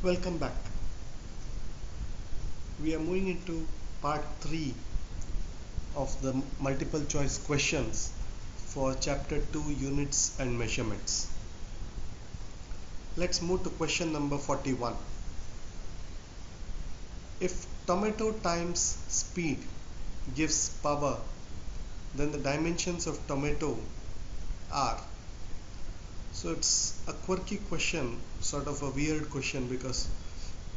Welcome back. We are moving into part 3 of the multiple choice questions for chapter 2 units and measurements. Let's move to question number 41. If tomato times speed gives power, then the dimensions of tomato are. So it's a quirky question, sort of a weird question, because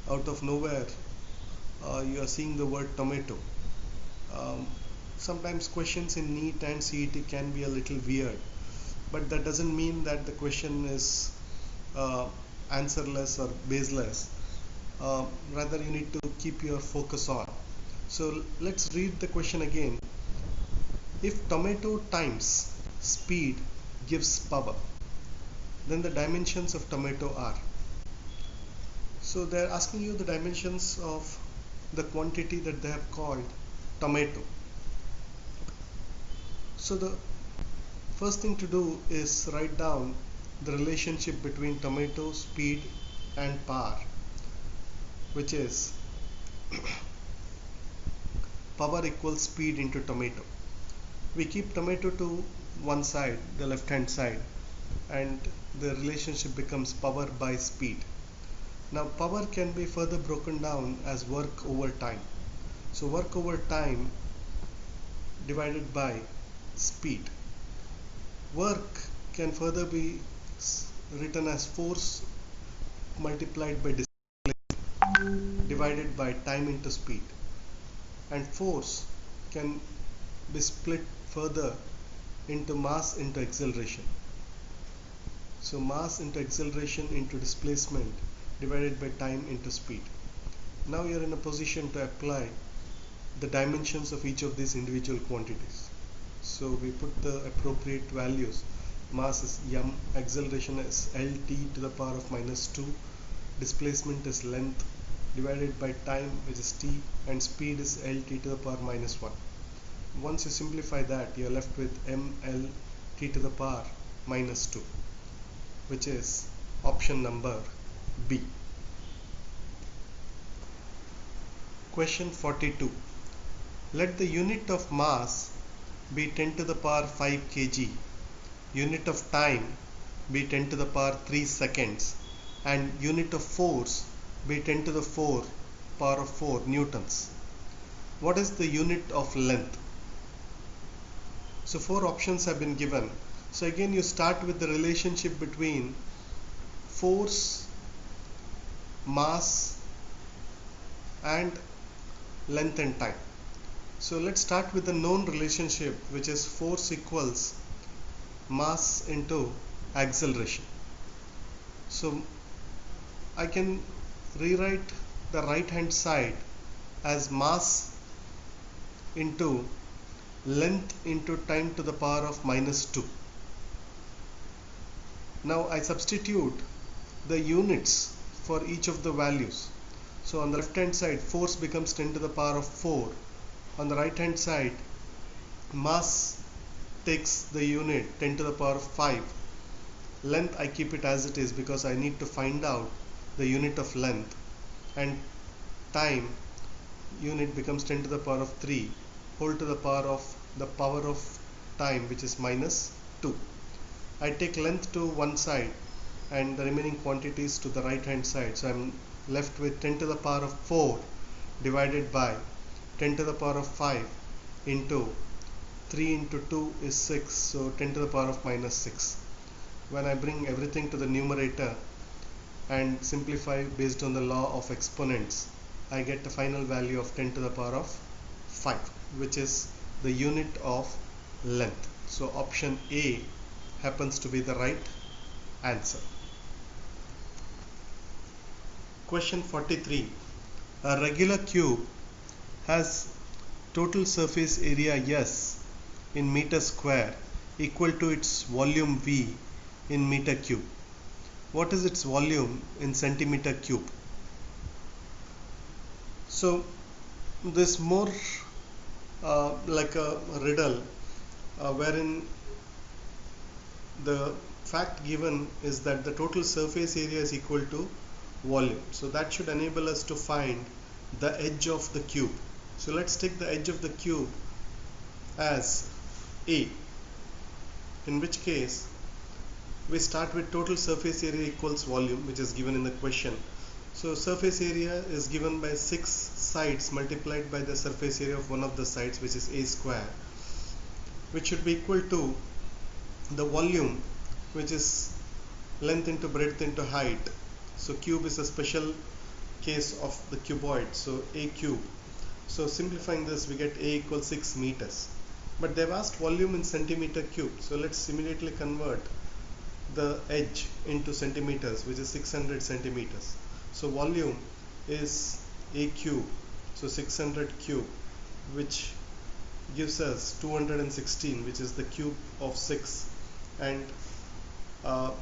out of nowhere you are seeing the word tomato. Sometimes questions in NEET and CET can be a little weird, but that doesn't mean that the question is answerless or baseless. Rather, you need to keep your focus on. So let's read the question again. If tomato times speed gives power, then the dimensions of tomato are. So they're asking you the dimensions of the quantity that they have called tomato. So the first thing to do is write down the relationship between tomato, speed and power, which is power equals speed into tomato. We keep tomato to one side, the left hand side, and the relationship becomes power by speed. Now power can be further broken down as work over time. So work over time divided by speed. Work can further be written as force multiplied by displacement divided by time into speed, and force can be split further into mass into acceleration. So mass into acceleration into displacement divided by time into speed. Now you're in a position to apply the dimensions of each of these individual quantities. So we put the appropriate values. Mass is m, acceleration is lt to the power of minus 2, displacement is length divided by time, which is t, and speed is lt to the power minus 1. Once you simplify that, you're left with ml t to the power minus 2, which is option number B. Question 42. Let the unit of mass be 10 to the power 5 kg, unit of time be 10 to the power 3 seconds, and unit of force be 10 to the 4 power of 4 newtons. What is the unit of length? So 4 options have been given. So again you start with the relationship between force, mass and length and time. So let's start with the known relationship, which is force equals mass into acceleration. So I can rewrite the right hand side as mass into length into time to the power of minus 2. Now I substitute the units for each of the values. So on the left hand side, force becomes 10 to the power of 4. On the right hand side, mass takes the unit 10 to the power of 5. Length I keep it as it is because I need to find out the unit of length, and time unit becomes 10 to the power of 3 whole to the power of time, which is minus 2. I take length to one side and the remaining quantities to the right hand side, so I'm left with 10 to the power of 4 divided by 10 to the power of 5 into 3 into 2 is 6, so 10 to the power of minus 6. When I bring everything to the numerator and simplify based on the law of exponents, I get the final value of 10 to the power of 5, which is the unit of length. So option A happens to be the right answer. Question 43. A regular cube has total surface area S in meter square equal to its volume V in meter cube. What is its volume in centimeter cube? So this more like a riddle wherein the fact given is that the total surface area is equal to volume. So that should enable us to find the edge of the cube. So let's take the edge of the cube as A, in which case we start with total surface area equals volume, which is given in the question. So surface area is given by 6 sides multiplied by the surface area of one of the sides, which is A square, which should be equal to the volume, which is length into breadth into height. So cube is a special case of the cuboid, so A cube. So simplifying this, we get A equals 6 meters. But they've asked volume in centimeter cube, so let's immediately convert the edge into centimeters, which is 600 centimeters. So volume is A cube, so 600 cube, which gives us 216, which is the cube of 6, and the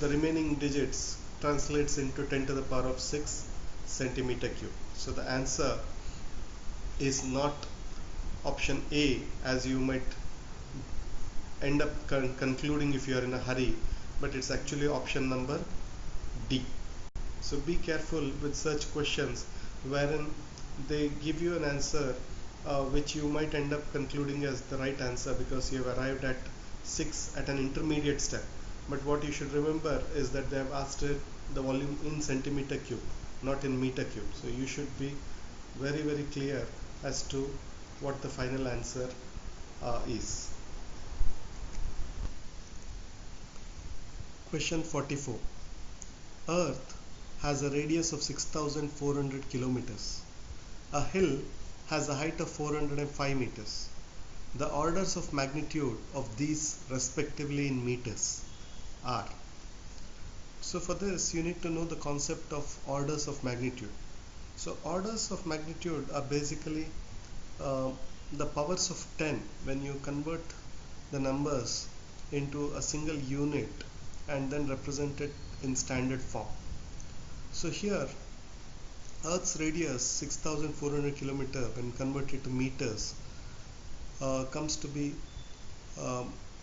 remaining digits translates into 10 to the power of 6 centimeter cube. So the answer is not option A, as you might end up concluding if you are in a hurry, but it's actually option number D. So be careful with such questions wherein they give you an answer which you might end up concluding as the right answer because you have arrived at 6 at an intermediate step. But what you should remember is that they have asked it the volume in centimeter cube, not in meter cube. So you should be very, very clear as to what the final answer is. Question 44. Earth has a radius of 6,400 kilometers. A hill has a height of 405 meters. The orders of magnitude of these respectively in meters are. So for this you need to know the concept of orders of magnitude. So orders of magnitude are basically the powers of 10 when you convert the numbers into a single unit and then represent it in standard form. So here Earth's radius 6,400 kilometers when converted to meters comes to be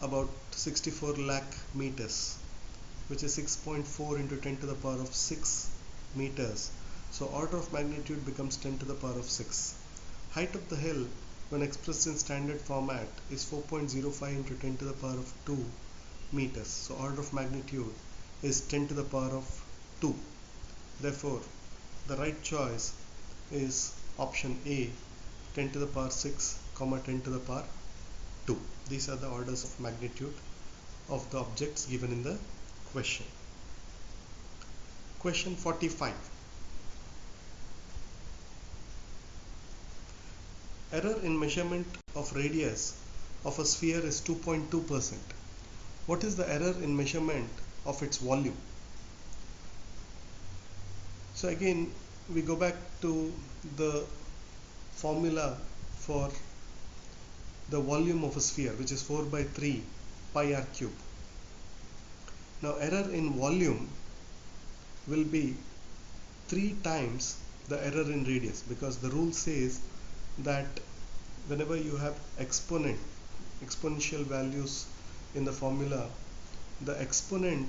about 64 lakh meters, which is 6.4 into 10 to the power of 6 meters. So order of magnitude becomes 10 to the power of 6. Height of the hill when expressed in standard format is 4.05 into 10 to the power of 2 meters. So order of magnitude is 10 to the power of 2. Therefore, the right choice is option A, 10 to the power 6, 10 to the power 2. These are the orders of magnitude of the objects given in the question. Question 45. Error in measurement of radius of a sphere is 2.2%. What is the error in measurement of its volume? So again we go back to the formula for the volume of a sphere, which is 4 by 3 pi r cube. Now error in volume will be 3 times the error in radius, because the rule says that whenever you have exponential values in the formula, the exponent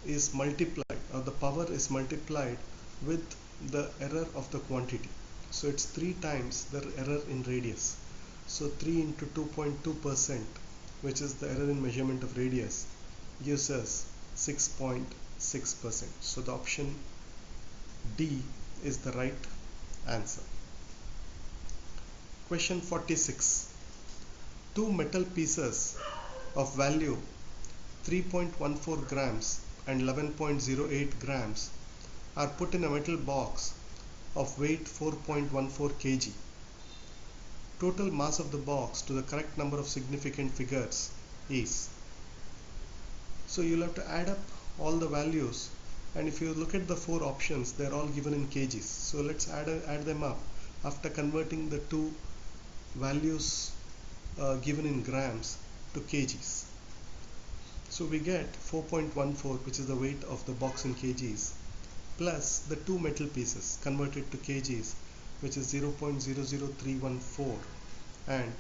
is multiplied, or the power is multiplied with the error of the quantity. So it's 3 times the error in radius. So 3 into 2.2%, which is the error in measurement of radius, gives us 6.6%. So the option D is the right answer. Question 46. Two metal pieces of value 3.14 grams and 11.08 grams are put in a metal box of weight 4.14 kg. Total mass of the box to the correct number of significant figures is. So you'll have to add up all the values, and if you look at the 4 options, they're all given in kgs. So let's add them up after converting the 2 values given in grams to kgs. So we get 4.14, which is the weight of the box in kgs, plus the 2 metal pieces converted to kgs, which is 0.00314 and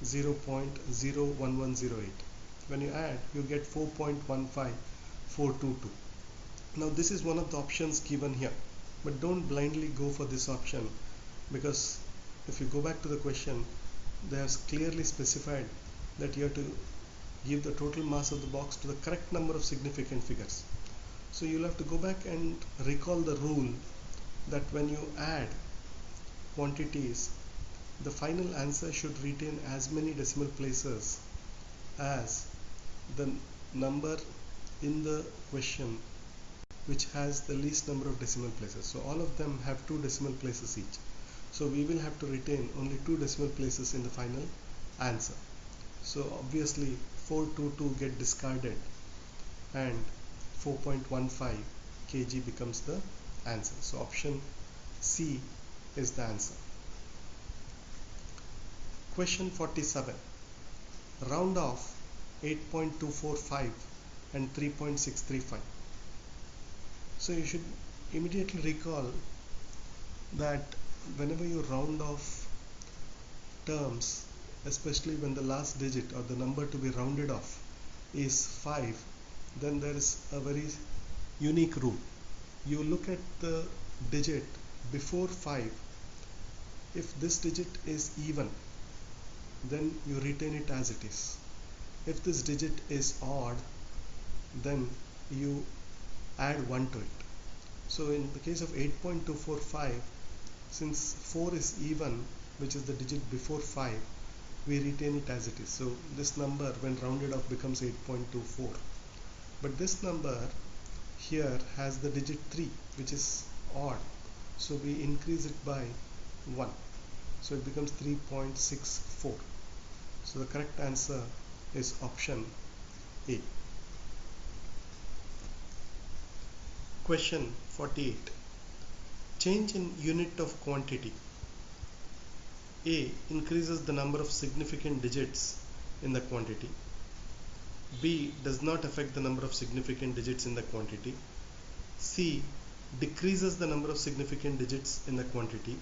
0.01108. When you add, you get 4.15422. Now this is one of the options given here, but don't blindly go for this option, because if you go back to the question, they have clearly specified that you have to give the total mass of the box to the correct number of significant figures. So you'll have to go back and recall the rule that when you add quantities, the final answer should retain as many decimal places as the number in the question which has the least number of decimal places. So all of them have 2 decimal places each. So we will have to retain only 2 decimal places in the final answer. So obviously 422 get discarded and 4.15 kg becomes the answer. So option C is the answer. Question 47. Round off 8.245 and 3.635. So you should immediately recall that whenever you round off terms, especially when the last digit or the number to be rounded off is 5, then there is a very unique rule. You look at the digit before 5. If this digit is even, then you retain it as it is. If this digit is odd, then you add 1 to it. So in the case of 8.245, since 4 is even, which is the digit before 5, we retain it as it is. So this number when rounded off becomes 8.24. But this number here has the digit 3, which is odd. So we increase it by 1. So it becomes 3.64. So the correct answer is option A. Question 48. Change in unit of quantity. A increases the number of significant digits in the quantity. B does not affect the number of significant digits in the quantity. C decreases the number of significant digits in the quantity.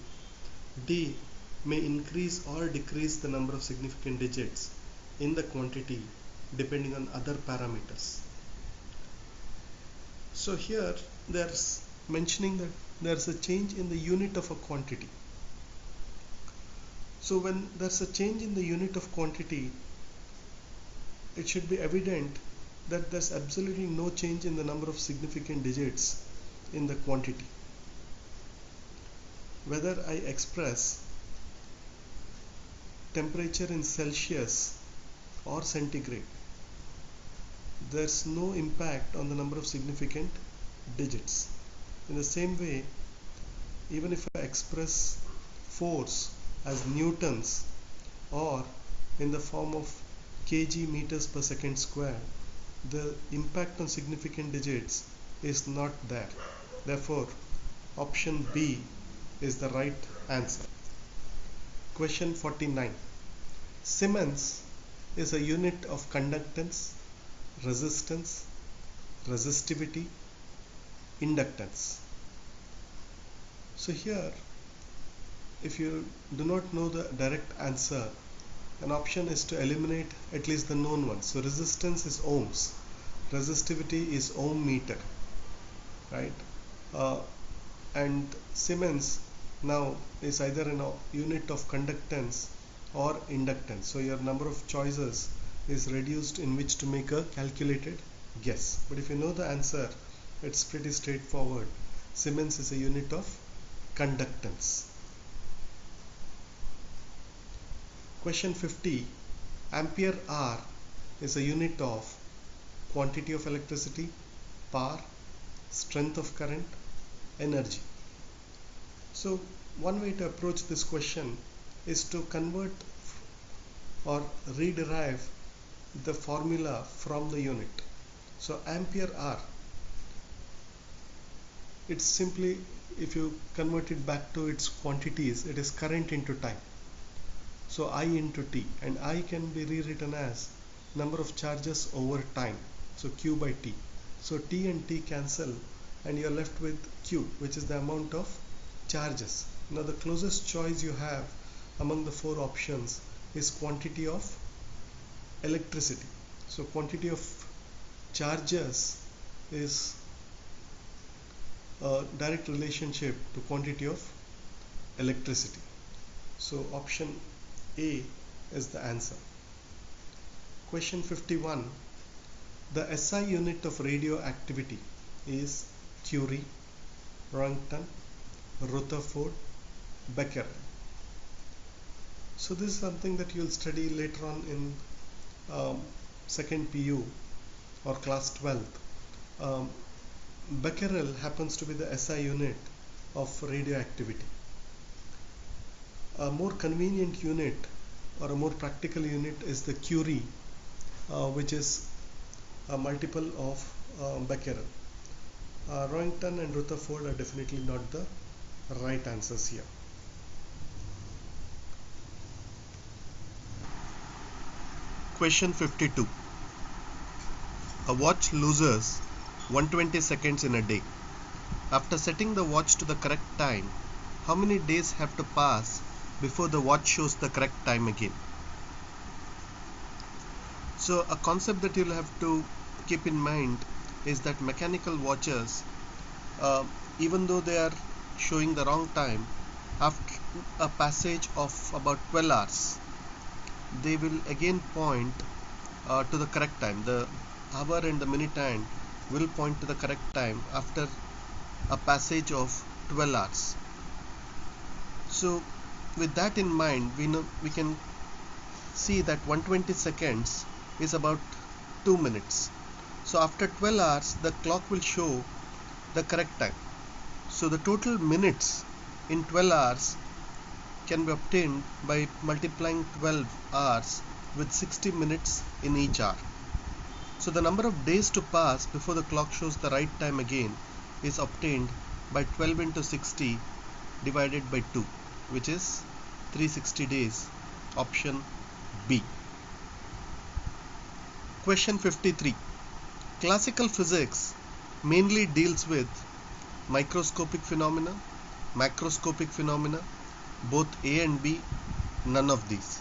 D may increase or decrease the number of significant digits in the quantity depending on other parameters. So here there's mentioning that there's a change in the unit of a quantity. So when there's a change in the unit of quantity, it should be evident that there's absolutely no change in the number of significant digits in the quantity. Whether I express temperature in Celsius or centigrade, there's no impact on the number of significant digits. In the same way, even if I express force as newtons or in the form of kg meters per second square, the impact on significant digits is not there. Therefore, option B is the right answer. Question 49. Siemens is a unit of conductance, resistance, resistivity, inductance. So here, if you do not know the direct answer, an option is to eliminate at least the known ones. So resistance is ohms, resistivity is ohm meter, right? And Siemens now is either a unit of conductance or inductance. So your number of choices is reduced in which to make a calculated guess. But if you know the answer, it's pretty straightforward. Siemens is a unit of conductance. Question 50. Ampere hour is a unit of quantity of electricity, power, strength of current, energy. So one way to approach this question is to convert or rederive the formula from the unit. So ampere hour, it's simply, if you convert it back to its quantities, it is current into time. So I into T, and I can be rewritten as number of charges over time, so Q by T. So T and T cancel and you're left with Q, which is the amount of charges. Now the closest choice you have among the 4 options is quantity of electricity. So quantity of charges is direct relationship to quantity of electricity. So option A is the answer. Question 51. The SI unit of radioactivity is Curie, Roentgen, Rutherford, Becquerel. So this is something that you'll study later on in second PU or class 12th. Becquerel happens to be the SI unit of radioactivity. A more convenient unit or a more practical unit is the Curie, which is a multiple of Becquerel. Roentgen and Rutherford are definitely not the right answers here. Question 52. A watch loses 120 seconds in a day. After setting the watch to the correct time, how many days have to pass before the watch shows the correct time again? So a concept that you'll have to keep in mind is that mechanical watches, even though they are showing the wrong time, after a passage of about 12 hours, they will again point to the correct time. The hour and the minute hand will point to the correct time after a passage of 12 hours. So with that in mind, we can see that 120 seconds is about 2 minutes. So after 12 hours, the clock will show the correct time. So the total minutes in 12 hours can be obtained by multiplying 12 hours with 60 minutes in each hour. So the number of days to pass before the clock shows the right time again is obtained by 12 into 60 divided by 2, which is 360 days. Option B. Question 53. Classical physics mainly deals with microscopic phenomena, macroscopic phenomena, both A and B, none of these.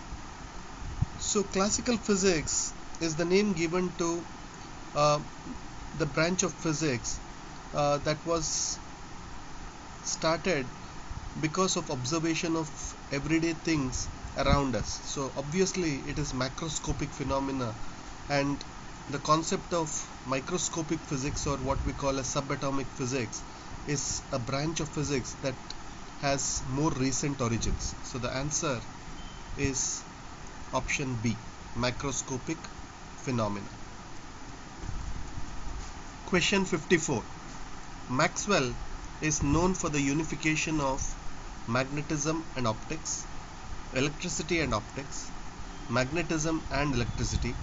So classical physics is the name given to the branch of physics that was started because of observation of everyday things around us. So obviously it is macroscopic phenomena, and the concept of microscopic physics, or what we call as subatomic physics, is a branch of physics that has more recent origins. So the answer is option B, macroscopic phenomena. Question 54. Maxwell is known for the unification of magnetism and optics, electricity and optics, magnetism and electricity,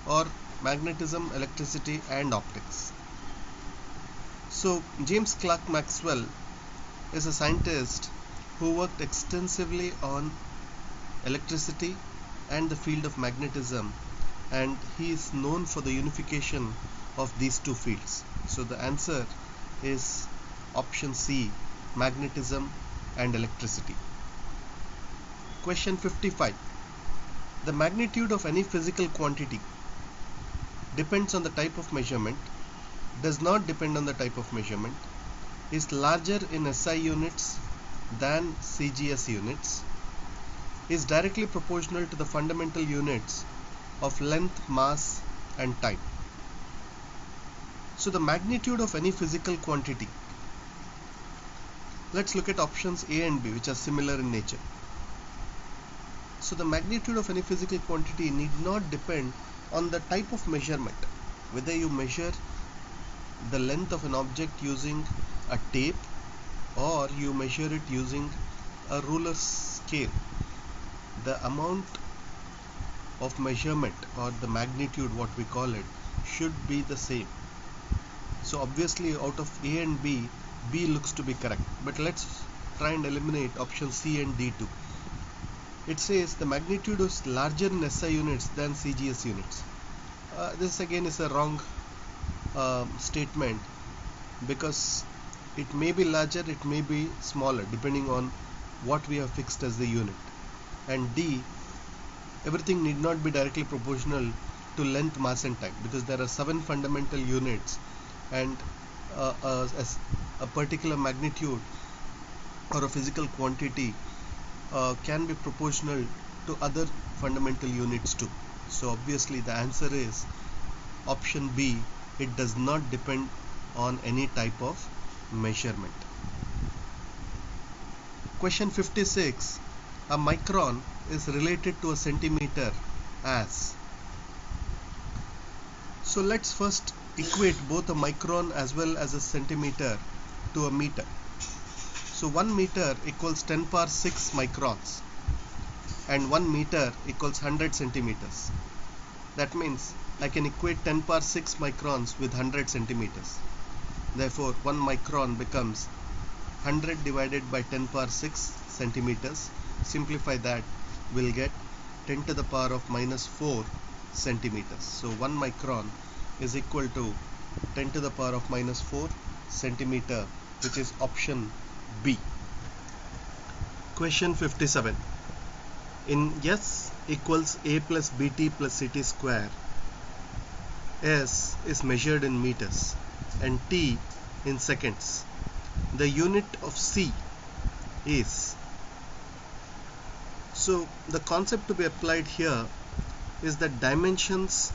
or magnetism, electricity and optics. So James Clerk Maxwell is a scientist who worked extensively on electricity and the field of magnetism, and he is known for the unification of these two fields. So the answer is option C, magnetism and electricity. Question 55. The magnitude of any physical quantity depends on the type of measurement, does not depend on the type of measurement, is larger in SI units than CGS units, is directly proportional to the fundamental units of length, mass and time. So the magnitude of any physical quantity, let's look at options A and B, which are similar in nature. So the magnitude of any physical quantity need not depend on the type of measurement, whether you measure the length of an object using a tape or you measure it using a ruler scale. The amount of measurement, or the magnitude, what we call it, should be the same. So obviously out of A and B, B looks to be correct, but let's try and eliminate option C and D too. It says the magnitude is larger in SI units than CGS units. This again is a wrong statement, because it may be larger, it may be smaller, depending on what we have fixed as the unit. And D, everything need not be directly proportional to length, mass and time, because there are 7 fundamental units, and a particular magnitude or a physical quantity can be proportional to other fundamental units too. So obviously the answer is option B. It does not depend on any type of measurement. Question 56. A micron is related to a centimeter as. So let's first equate both a micron as well as a centimeter to a meter. So 1 meter equals 10 power 6 microns and 1 meter equals 100 centimeters. That means I can equate 10 power 6 microns with 100 centimeters. Therefore 1 micron becomes 100 divided by 10 power 6 centimeters. Simplify that, we'll get 10 to the power of minus 4 centimeters. So 1 micron is equal to 10 to the power of minus 4 centimeter, which is option B. Question 57. In S equals A plus BT plus CT square, S is measured in meters and T in seconds. The unit of C is. So the concept to be applied here is that dimensions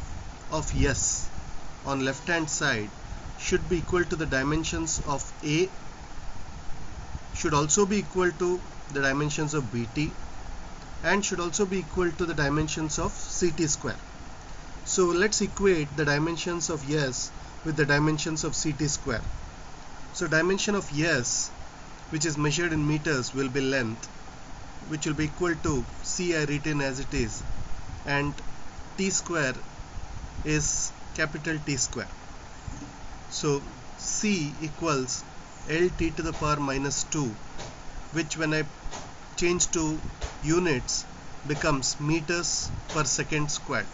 of S on left hand side should be equal to the dimensions of A, should also be equal to the dimensions of BT, and should also be equal to the dimensions of CT square. So let's equate the dimensions of S with the dimensions of CT square. So dimension of S, which is measured in meters, will be length, which will be equal to C I retain as it is, and T square is capital T square. So C equals LT to the power minus 2, which when I change to units becomes meters per second squared.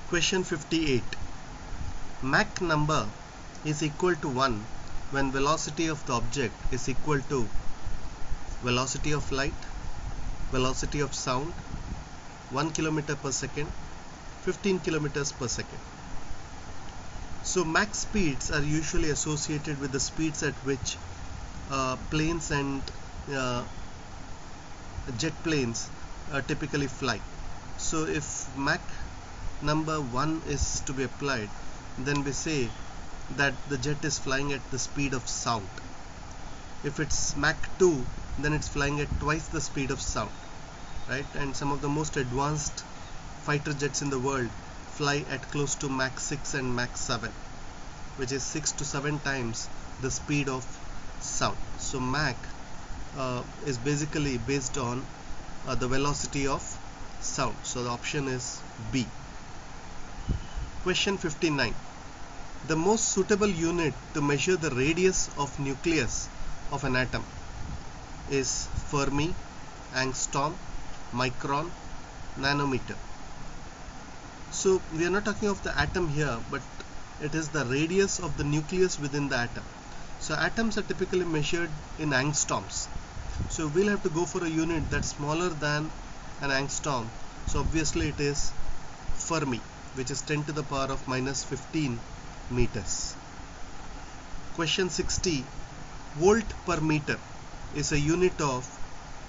Question 58. Mach number is equal to 1 when velocity of the object is equal to velocity of light, velocity of sound, 1 kilometer per second, 15 kilometers per second. So Mach speeds are usually associated with the speeds at which planes and jet planes typically fly. So if Mach number 1 is to be applied, then we say that the jet is flying at the speed of sound. If it's Mach 2, then it's flying at twice the speed of sound, right? And some of the most advanced fighter jets in the world fly at close to Mach 6 and Mach 7, which is 6 to 7 times the speed of sound. So Mach is basically based on the velocity of sound. So the option is B. Question 59. The most suitable unit to measure the radius of nucleus of an atom is Fermi, angstrom, micron, nanometer. So we are not talking of the atom here, but it is the radius of the nucleus within the atom. So atoms are typically measured in angstroms. So we'll have to go for a unit that's smaller than an angstrom. So obviously it is Fermi, which is 10 to the power of minus 15 meters. Question 60. Volt per meter is a unit of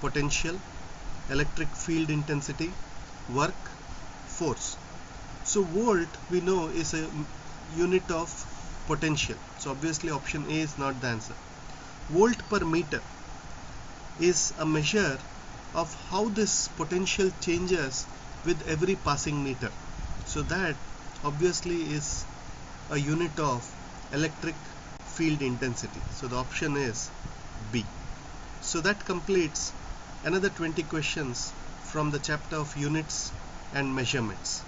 potential, electric field intensity, work, force. So volt we know is a unit of potential. So obviously option A is not the answer. Volt per meter is a measure of how this potential changes with every passing meter. So that obviously is a unit of electric field intensity. So the option is B. So that completes another 20 questions from the chapter of units and measurements.